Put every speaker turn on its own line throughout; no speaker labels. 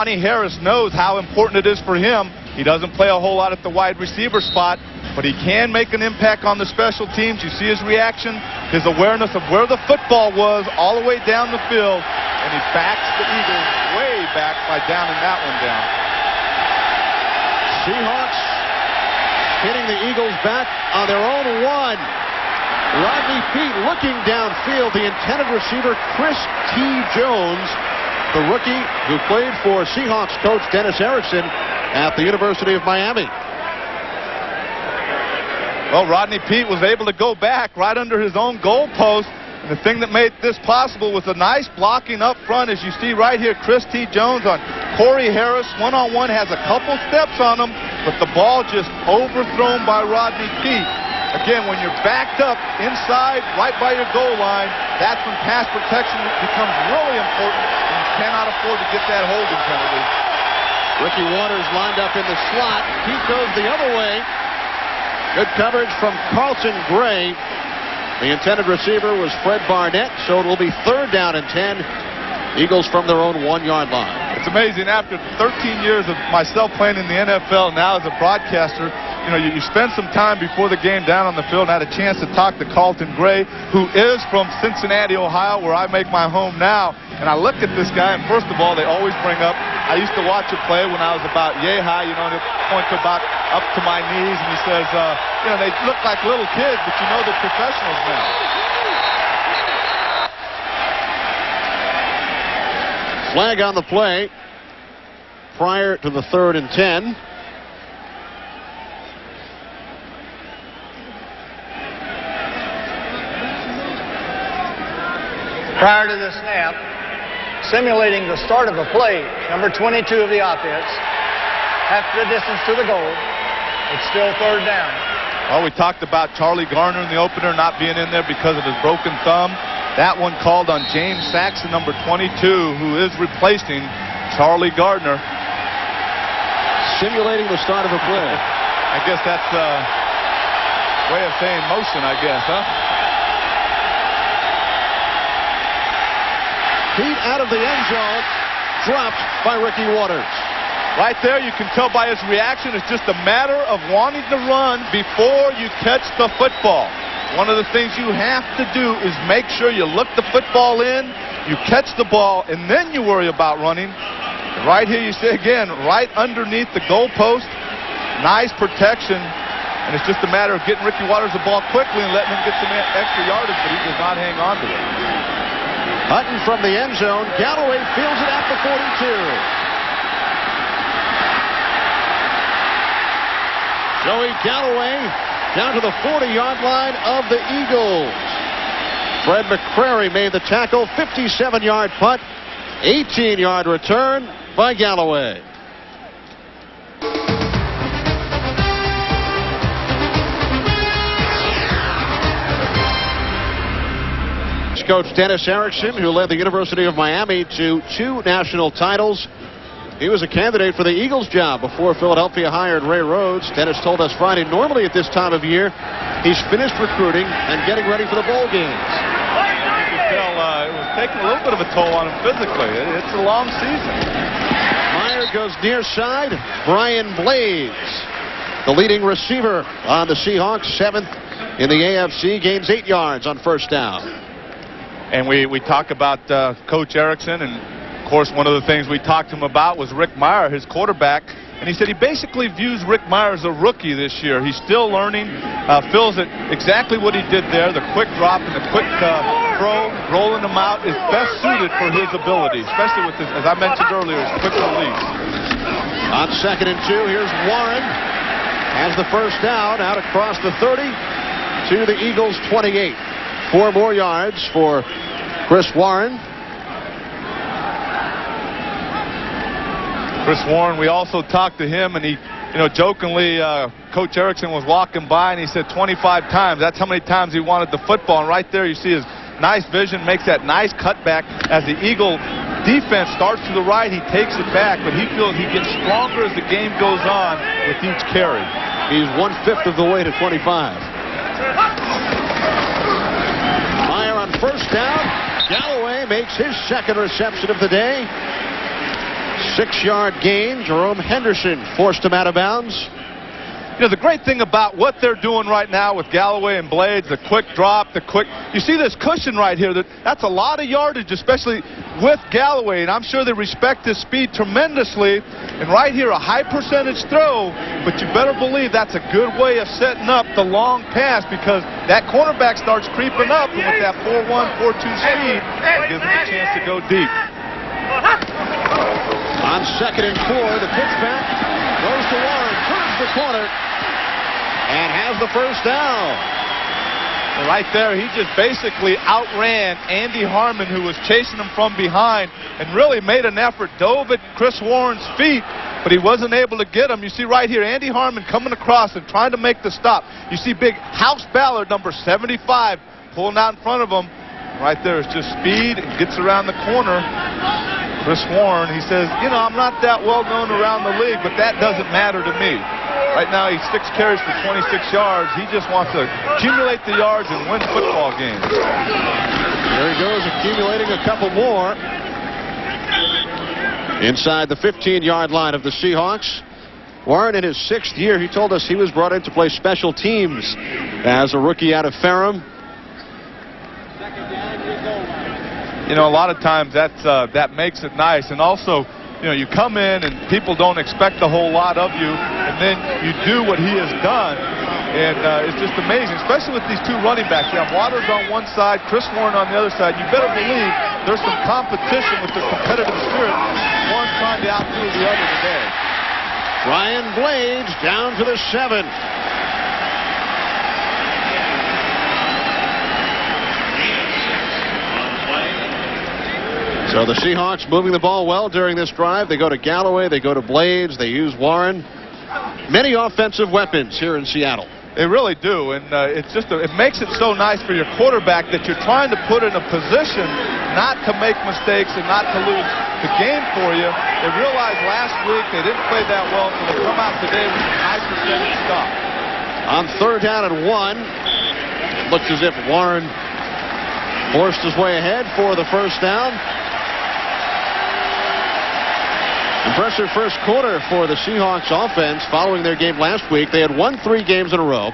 Ronnie Harris knows how important it is for him. He doesn't play a whole lot at the wide receiver spot, but he can make an impact on the special teams. You see his reaction, his awareness of where the football was all the way down the field, and he backs the Eagles way back by downing that one down.
Seahawks hitting the Eagles back on their own one. Rodney Peete looking downfield. The intended receiver, Chris T. Jones, the rookie who played for Seahawks coach Dennis Erickson at the University of Miami.
Well, Rodney Peete was able to go back right under his own goal post. And the thing that made this possible was a nice blocking up front, as you see right here. Chris T. Jones on Corey Harris. One-on-one, has a couple steps on him, but the ball just overthrown by Rodney Peete. Again, when you're backed up inside, right by your goal line, that's when pass protection becomes really important, and you cannot afford to get that holding penalty.
Ricky Waters lined up in the slot. Peete goes the other way. Good coverage from Carlton Gray. The intended receiver was Fred Barnett, so it will be 3rd down and 10. Eagles from their own 1-yard line.
It's amazing. After 13 years of myself playing in the NFL, now as a broadcaster, you know, you spend some time before the game down on the field, and I had a chance to talk to Carlton Gray, who is from Cincinnati, Ohio, where I make my home now. And I looked at this guy, and first of all, they always bring up, I used to watch him play when I was about yay high, you know, and he'll point to about up to my knees, and he says, you know, they look like little kids, but you know they're professionals now.
Flag on the play prior to the 3rd and 10.
Prior to the snap, simulating the start of a play, number 22 of the offense, half the distance to the goal. It's still 3rd down.
Well, we talked about Charlie Garner in the opener not being in there because of his broken thumb. That one called on James Saxon, number 22, who is replacing Charlie Gardner.
Simulating the start of a play.
I guess that's a way of saying motion, I guess, huh?
Peete out of the end zone, dropped by Ricky Waters.
Right there, you can tell by his reaction, it's just a matter of wanting to run before you catch the football. One of the things you have to do is make sure you look the football in, you catch the ball, and then you worry about running. And right here, you see again, right underneath the goalpost, nice protection, and it's just a matter of getting Ricky Waters the ball quickly and letting him get some extra yardage, but he does not hang on to it.
Hutton from the end zone. Galloway fields it at the 42. Joey Galloway down to the 40-yard line of the Eagles. Fred McCrary made the tackle. 57-yard punt. 18-yard return by Galloway. Coach Dennis Erickson, who led the University of Miami to 2 national titles. He was a candidate for the Eagles job before Philadelphia hired Ray Rhodes. Dennis told us Friday, normally at this time of year, he's finished recruiting and getting ready for the bowl games.
You can tell it was taking a little bit of a toll on him physically. It's a long season.
Meyer goes near side. Brian Blades, the leading receiver on the Seahawks, 7th in the AFC, gains 8 yards on 1st down.
And we talk about Coach Erickson, and of course one of the things we talked to him about was Rick Meyer, his quarterback, and he said he basically views Rick Meyer as a rookie this year. He's still learning, feels that exactly what he did there, the quick drop and the quick throw, rolling him out, is best suited for his ability, especially with his, as I mentioned earlier, his quick release.
On 2nd and 2, here's Warren, has the 1st down, out across the 30 to the Eagles' 28. 4 more yards for Chris Warren.
Chris Warren, we also talked to him, and he, you know, jokingly, Coach Erickson was walking by, and he said 25 times. That's how many times he wanted the football. And right there, you see his nice vision, makes that nice cutback. As the Eagle defense starts to the right, he takes it back, but he feels he gets stronger as the game goes on with each carry.
He's 1/5 of the way to 25. Meyer on 1st down. Galloway makes his 2nd reception of the day. 6-yard gain. Jerome Henderson forced him out of bounds.
You know, the great thing about what they're doing right now with Galloway and Blades, the quick drop, you see this cushion right here, that's a lot of yardage, especially with Galloway, and I'm sure they respect his speed tremendously. And right here, a high percentage throw, but you better believe that's a good way of setting up the long pass, because that cornerback starts creeping up, and with that 4-1, 4-2 speed, it gives him a chance to go deep.
On 2nd and 4, the pitch back goes to Warren, turns the corner, and has the first down.
And right there, he just basically outran Andy Harmon, who was chasing him from behind, and really made an effort, dove at Chris Warren's feet, but he wasn't able to get him. You see right here, Andy Harmon coming across and trying to make the stop. You see big House Ballard, number 75, pulling out in front of him. Right there is just speed and gets around the corner. Chris Warren, he says, you know, I'm not that well known around the league, but that doesn't matter to me. Right now, he's 6 carries for 26 yards. He just wants to accumulate the yards and win football games.
There he goes, accumulating a couple more. Inside the 15-yard line of the Seahawks. Warren, in his 6th year, he told us he was brought in to play special teams as a rookie out of Ferrum.
You know, a lot of times that makes it nice. And also, you know, you come in and people don't expect a whole lot of you, and then you do what he has done, and it's just amazing, especially with these two running backs. You have Waters on one side, Chris Warren on the other side. You better believe there's some competition with the competitive spirit. One trying to outdo the other today.
Ryan Blades down to the 7. So the Seahawks moving the ball well during this drive. They go to Galloway, they go to Blades, they use Warren. Many offensive weapons here in Seattle.
They really do, and it's just it makes it so nice for your quarterback that you're trying to put in a position not to make mistakes and not to lose the game for you. They realized last week they didn't play that well, so they come out today with a high percentage stop.
On 3rd down and 1, it looks as if Warren forced his way ahead for the first down. Impressive first quarter for the Seahawks offense following their game last week. They had won 3 games in a row.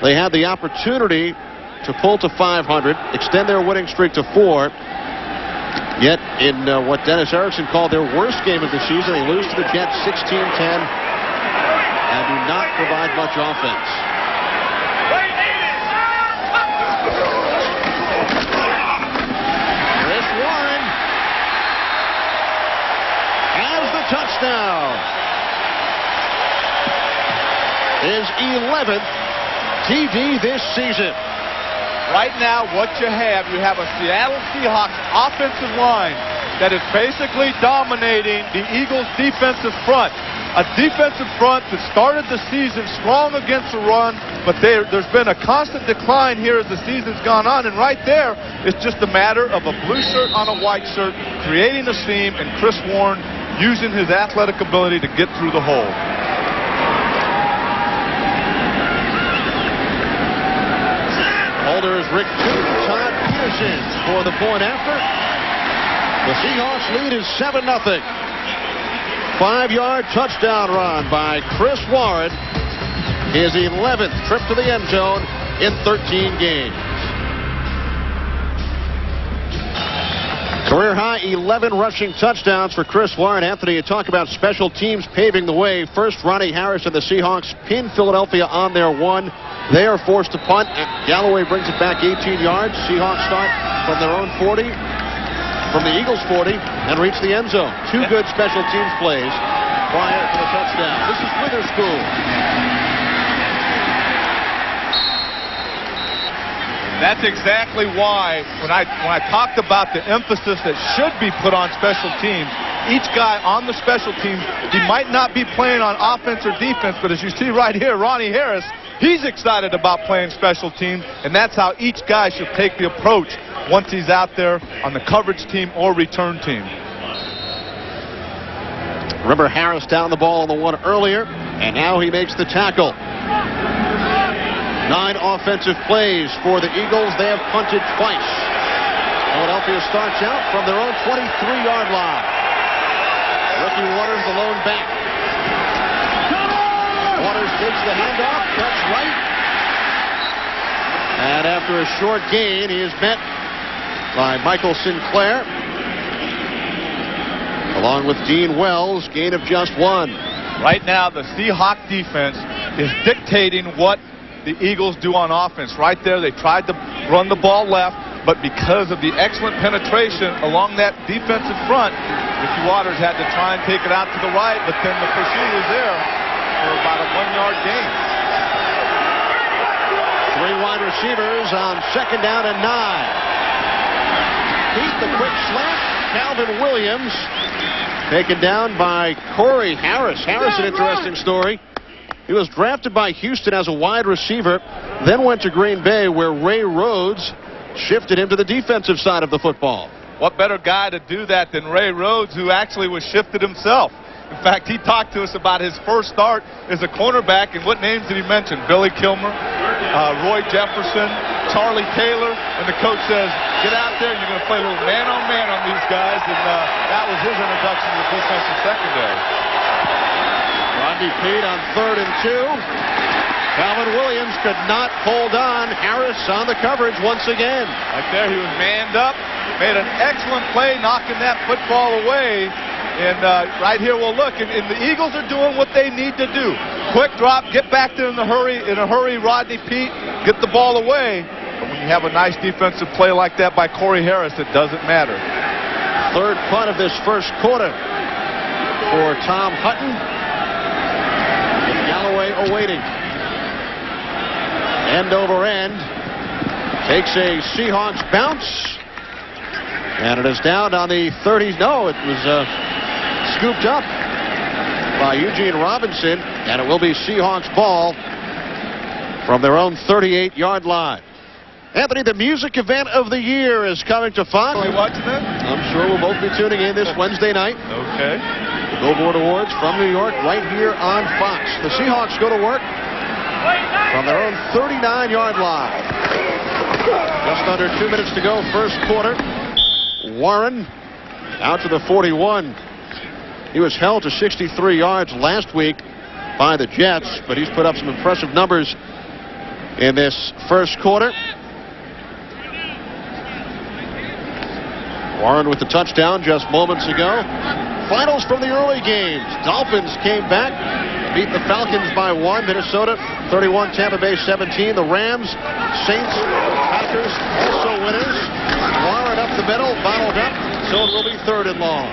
They had the opportunity to pull to 500, extend their winning streak to 4. Yet in what Dennis Erickson called their worst game of the season, they lose to the Jets 16-10 and do not provide much offense. Chris Warren has the touchdown. His 11th TD this season.
Right now, what you have a Seattle Seahawks offensive line that is basically dominating the Eagles' defensive front. A defensive front that started the season strong against the run, but there's been a constant decline here as the season's gone on. And right there, it's just a matter of a blue shirt on a white shirt, creating a seam, and Chris Warren using his athletic ability to get through the hole.
Holder is Rick Tootin, Todd Peterson for the point after. The Seahawks lead is 7-0. 5-yard touchdown run by Chris Warren. His 11th trip to the end zone in 13 games. Career high 11 rushing touchdowns for Chris Warren. Anthony, you talk about special teams paving the way. First, Ronnie Harris and the Seahawks pin Philadelphia on their 1. They are forced to punt. Galloway brings it back 18 yards. Seahawks start from their own 40, from the Eagles' 40, and reach the end zone. 2 good special teams plays prior to the touchdown. This is Witherspoon.
That's exactly why when I talked about the emphasis that should be put on special teams, each guy on the special teams, he might not be playing on offense or defense, but as you see right here, Ronnie Harris, he's excited about playing special teams, and that's how each guy should take the approach once he's out there on the coverage team or return team.
Remember, Harris down the ball on the 1 earlier, and now he makes the tackle. 9 offensive plays for the Eagles. They have punted twice. Philadelphia starts out from their own 23-yard line. Rookie Waters, the lone back. Waters takes the handoff, cuts right. And after a short gain, he is met by Michael Sinclair, along with Dean Wells, gain of just 1.
Right now, the Seahawk defense is dictating what the Eagles do on offense. Right there, they tried to run the ball left, but because of the excellent penetration along that defensive front, Ricky Waters had to try and take it out to the right, but then the pursuit was there for about a 1-yard gain.
3 wide receivers on 2nd down and 9. Beat the quick slant. Calvin Williams taken down by Corey Harris. Harris, an interesting story. He was drafted by Houston as a wide receiver, then went to Green Bay where Ray Rhodes shifted him to the defensive side of the football.
What better guy to do that than Ray Rhodes, who actually was shifted himself. In fact, he talked to us about his first start as a cornerback, and what names did he mention? Billy Kilmer, Roy Jefferson, Charlie Taylor, and the coach says, get out there, you're going to play a little man-on-man on these guys, and that was his introduction to the defensive secondary.
Rodney Peete on 3rd and 2. Calvin Williams could not hold on. Harris on the coverage once again.
Right there, he was manned up, made an excellent play, knocking that football away. And right here, we'll look, and the Eagles are doing what they need to do. Quick drop, get back there in a hurry, Rodney Peete, get the ball away. But when you have a nice defensive play like that by Corey Harris, it doesn't matter.
3rd punt of this first quarter for Tom Hutton. With Galloway awaiting. End over end. Takes a Seahawks bounce. And it is down on the 30. No, it was scooped up by Eugene Robinson, and it will be Seahawks ball from their own 38-yard line. Anthony, the music event of the year is coming to Fox.
Are we watching that?
I'm sure we'll both be tuning in this Wednesday night.
Okay.
The Billboard Awards from New York right here on Fox. The Seahawks go to work from their own 39-yard line. Just under 2 minutes to go, first quarter. Warren out to the 41. He was held to 63 yards last week by the Jets, but he's put up some impressive numbers in this first quarter. Warren with the touchdown just moments ago. Finals from the early games. Dolphins came back, beat the Falcons by 1. Minnesota 31, Tampa Bay 17. The Rams, Saints, Packers also winners. Warren up the middle, bottled up, so it will be 3rd and long.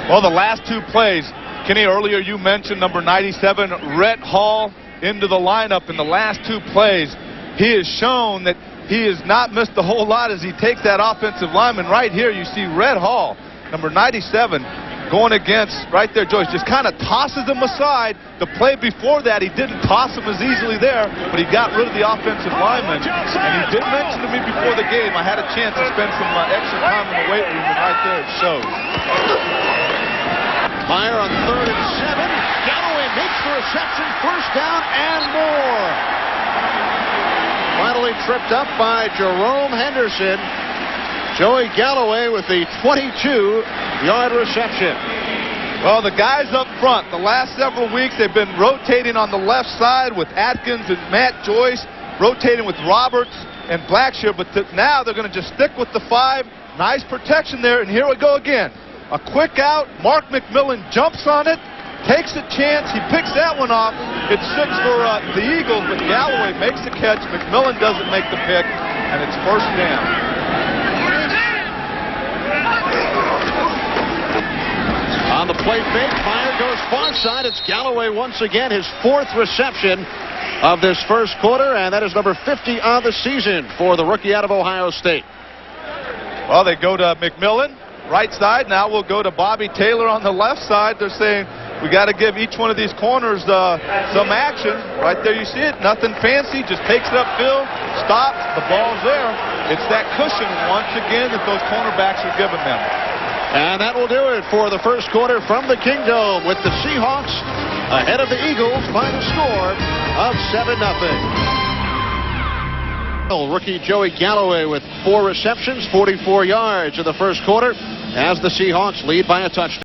Well, the last 2 plays, Kenny, earlier you mentioned number 97, Rhett Hall, into the lineup in the last 2 plays. He has shown that he has not missed a whole lot as he takes that offensive lineman. Right here, you see Rhett Hall, number 97, going against, right there, Joyce, just kind of tosses him aside. The play before that, he didn't toss him as easily there, but he got rid of the offensive lineman. And he did mention to me before the game, I had a chance to spend some extra time in the weight room, and right there it shows.
Meyer on 3rd and 7. Galloway makes the reception, first down and more. Finally tripped up by Jerome Henderson. Joey Galloway with the 22-yard reception.
Well, the guys up front, the last several weeks, they've been rotating on the left side with Atkins and Matt Joyce, rotating with Roberts and Blackshear, but now they're going to just stick with the 5. Nice protection there, and here we go again. A quick out. Mark McMillan jumps on it, takes a chance. He picks that one off. It's 6 for the Eagles, but Galloway makes the catch. McMillan doesn't make the pick, and it's first down.
On the play fake, Meyer goes far side. It's Galloway once again, his 4th reception of this first quarter, and that is number 50 on the season for the rookie out of Ohio State.
Well, they go to McMillan, right side. Now we'll go to Bobby Taylor on the left side. They're saying we got to give each one of these corners some action. Right there you see it. Nothing fancy. Just takes it upfield, stops, the ball's there. It's that cushion once again that those cornerbacks are giving them.
And that will do it for the first quarter from the Kingdome, with the Seahawks ahead of the Eagles by the score of 7-0. Rookie Joey Galloway with 4 receptions, 44 yards in the first quarter. as the Seahawks lead by a touchdown.